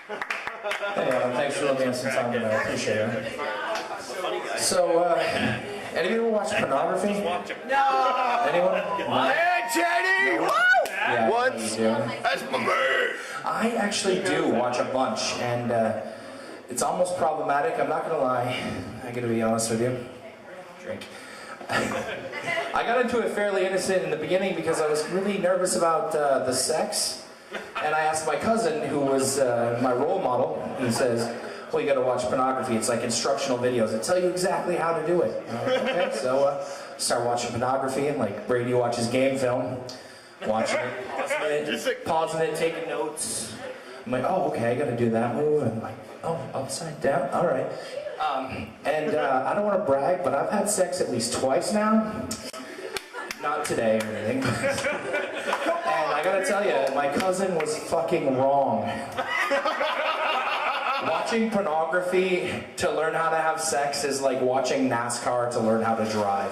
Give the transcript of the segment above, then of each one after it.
Hey, thanks for letting me have some time tonight. I appreciate it. So, any of you ever watch pornography? No! Anyone? Hey, Teddy! Woo! Yeah, What? That's my bird! I actually do watch a bunch, and it's almost problematic. I'm not gonna lie. I gotta be honest with you. Drink. I got into it fairly innocent in the beginning because I was really nervous about the sex. And I asked my cousin, who was my role model, he says, well, you gotta watch pornography. It's like instructional videos that tell you exactly how to do it. Okay, so start watching pornography, and like Brady watches game film, watching it, pausing it, taking notes. I'm like, oh, okay, I gotta do that move. And I'm like, oh, upside down, all right. I don't want to brag, but I've had sex at least twice now. Not today or anything. And I gotta tell you, my cousin was fucking wrong. Watching pornography to learn how to have sex is like watching NASCAR to learn how to drive.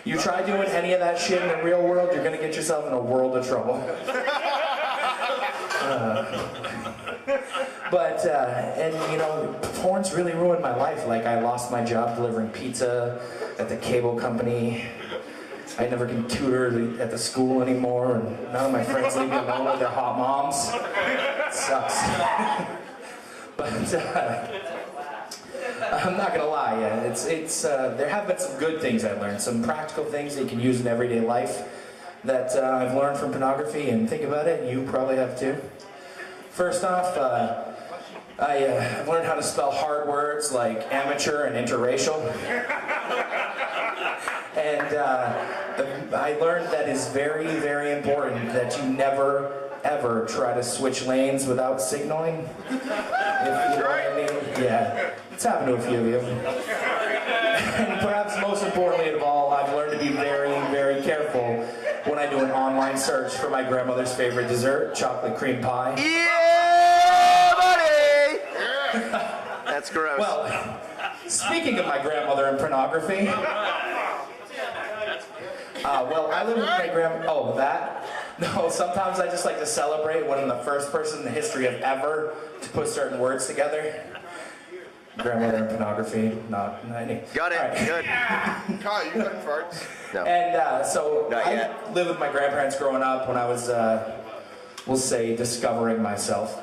You try doing any of that shit in the real world, you're gonna get yourself in a world of trouble. And you know, porn's really ruined my life. Like, I lost my job delivering pizza at the cable company. I never can tutor at the school anymore, and none of my friends leave me alone with their hot moms. It sucks. But I'm not gonna lie, there have been some good things I've learned, some practical things that you can use in everyday life that I've learned from pornography, and think about it, you probably have too. First off, I've learned how to spell hard words like amateur and interracial. And I learned that it's very, very important that you never, ever try to switch lanes without signaling. If you know what I mean? Yeah, it's happened to a few of you. And perhaps most importantly of all, I've learned to be very, very careful when I do an online search for my grandmother's favorite dessert, chocolate cream pie. Yeah, buddy! That's gross. Well, speaking of my grandmother and pornography, I live with my grandma. Oh, that? No, sometimes I just like to celebrate when I'm the first person in the history of ever to put certain words together. Grandmother and pornography, not any. Got it, right. Good. Kyle, you got farts? No. And so Not I yet. lived with my grandparents growing up when I was, we'll say, discovering myself.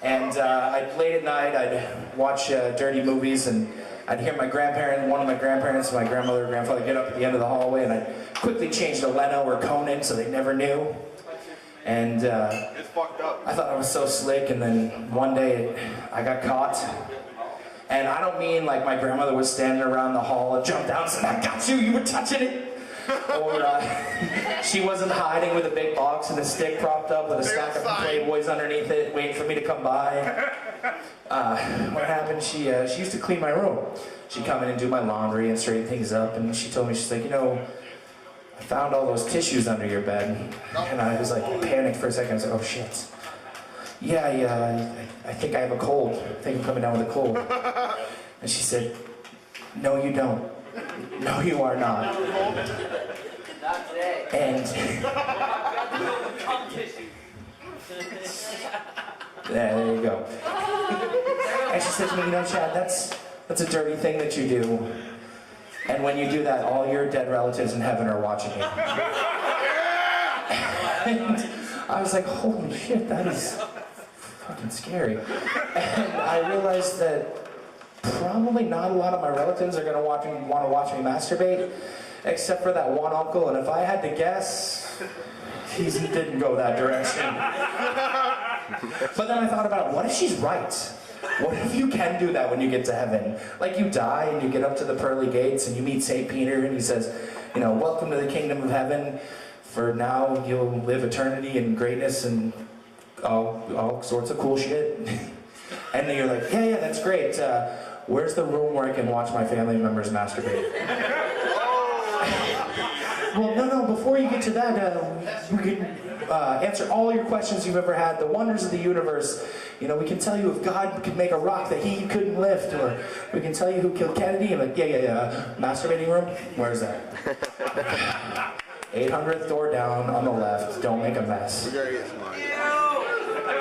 And late at night, I'd watch dirty movies, and I'd hear one of my grandparents, my grandmother or grandfather, get up at the end of the hallway, and I'd quickly change to Leno or Conan so they never knew. And It's fucked up. I thought I was so slick, and then one day I got caught. And I don't mean like my grandmother was standing around the hall and jumped down and said, I got you, you were touching it. Or she wasn't hiding with a big box and a stick propped up with a stack of Playboys underneath it, waiting for me to come by. What happened, she used to clean my room. She'd come in and do my laundry and straighten things up, and she told me, she's like, you know, I found all those tissues under your bed. And I was like, panicked for a second. I was like, oh shit. Yeah, I think I have a cold. I think I'm coming down with a cold. And she said, no, you don't. No, you are not. Not today. And there you go. And she said to me, you know, Chad, that's a dirty thing that you do. And when you do that, all your dead relatives in heaven are watching you. And I was like, holy shit, that is fucking scary. And I realized that probably not a lot of my relatives are going to want to watch me masturbate, except for that one uncle, and if I had to guess, he didn't go that direction. But then I thought about, what if she's right? What if you can do that when you get to heaven? Like, you die and you get up to the pearly gates and you meet St. Peter and he says, you know, welcome to the kingdom of heaven, for now you'll live eternity in greatness and all sorts of cool shit. And then you're like, yeah, that's great. Where's the room where I can watch my family members masturbate? Well, no, before you get to that, we can answer all your questions you've ever had, the wonders of the universe. You know, we can tell you if God could make a rock that he couldn't lift, or we can tell you who killed Kennedy. I'm like, yeah. Masturbating room? Where's that? 800th door down on the left. Don't make a mess. We gotta get some money.